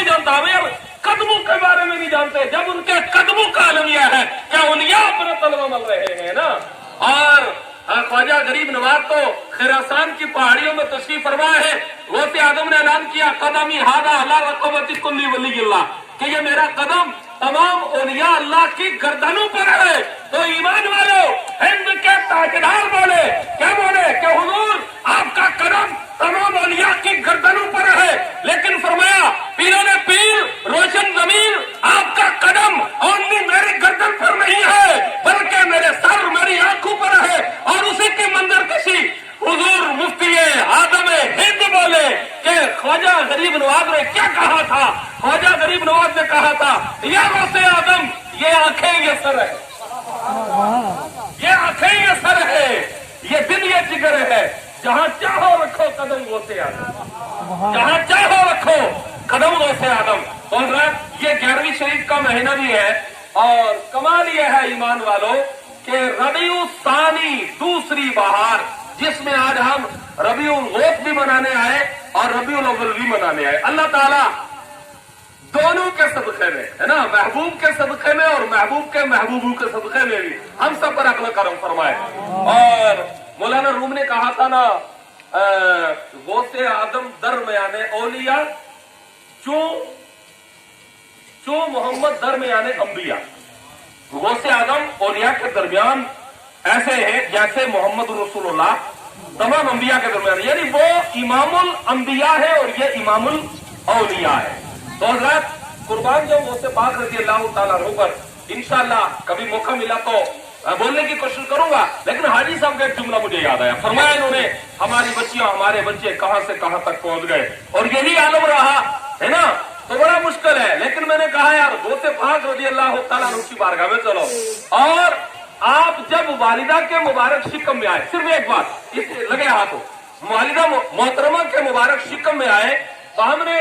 जानता, हमें अब कदमों के बारे में नहीं जानते। जब उनके कदमों का आलम यह है क्या उलिया अपना तलवा मल रहे हैं ना। और ख्वाजा गरीब नवाज तो खिरासान की पहाड़ियों में तशरीफ फरमा है। गौसे आदम ने ऐलान किया कदमी हादा अला रक़बति कुल्ली वलीयल्लाह, कि ये मेरा कदम तमाम औलिया अल्लाह की गर्दनों पर है। तो ईमान वालों, हिंद के ताजदार बोले, क्या बोले कि हुजूर आपका कदम तमाम औलिया की गर्दनों पर है। लेकिन फरमाया पीरों ने पीर रोशन जमीन आपका कदम ओनली मेरी गर्दन पर नहीं है बल्कि मेरे सर मेरी आंखों पर है। और उसी की मंजर कशी हुजूर मुफ्ती आदम हिंद बोले कि ख्वाजा गरीब नवाज ने क्या कहा था। ख्वाजा गरीब नवाज ने कहा था या गौसे आदम ये आंखें ये सर है, ये आंखें ये सर है, ये दिल ये जिगर है, जहां चाहो रखो कदम गौसे आदम, जहां चाहो रखो कदम गौसे आदम। और ये 11वीं शरीफ का महीना भी है और कमाल ये है ईमान वालों कि रबीउल सानी दूसरी बहार, जिसमें आज हम रबीउल गौस भी मनाने आए और रबीउल अव्वल भी मनाने आए। अल्लाह ताला दोनों के सदक़े में है ना, महबूब के सदक़े में और महबूब के महबूबों के सदक़े में भी हम सब पर अक्ल करम फरमाए। और मौलाना रूम ने कहा था ना गौसे आदम दरमियाने औलिया चो मोहम्मद दरमियाने अंबिया। गौसे आदम औलिया के दरमियान ऐसे है जैसे मोहम्मद रसूलुल्लाह तमाम अंबिया के दरमियान, यानी वो इमामुल अंबिया है और ये इमामुल औलिया है। तो हज़रत कुर्बान जो गौसे पाक रज़ी अल्लाह ताला अन्हु पर इंशाअल्लाह कभी मौका मिला तो बोलने की कोशिश करूंगा। लेकिन हाजी साहब का एक जुमला मुझे याद आया। फरमाया इन्होंने हमारी बच्चियां हमारे बच्चे कहां से कहां तक पहुंच गए और यही आलम रहा है ना, तो बड़ा मुश्किल है। लेकिन मैंने कहा यार गौसे पाक रज़ी अल्लाह ताला अन्हु की बारगाह में चलो और आप जब वालिदा के मुबारक शिकम में आए, सिर्फ एक बात इस लगे हाथों, वालिदा मोहतरमा के मुबारक शिकम में आए तो हमने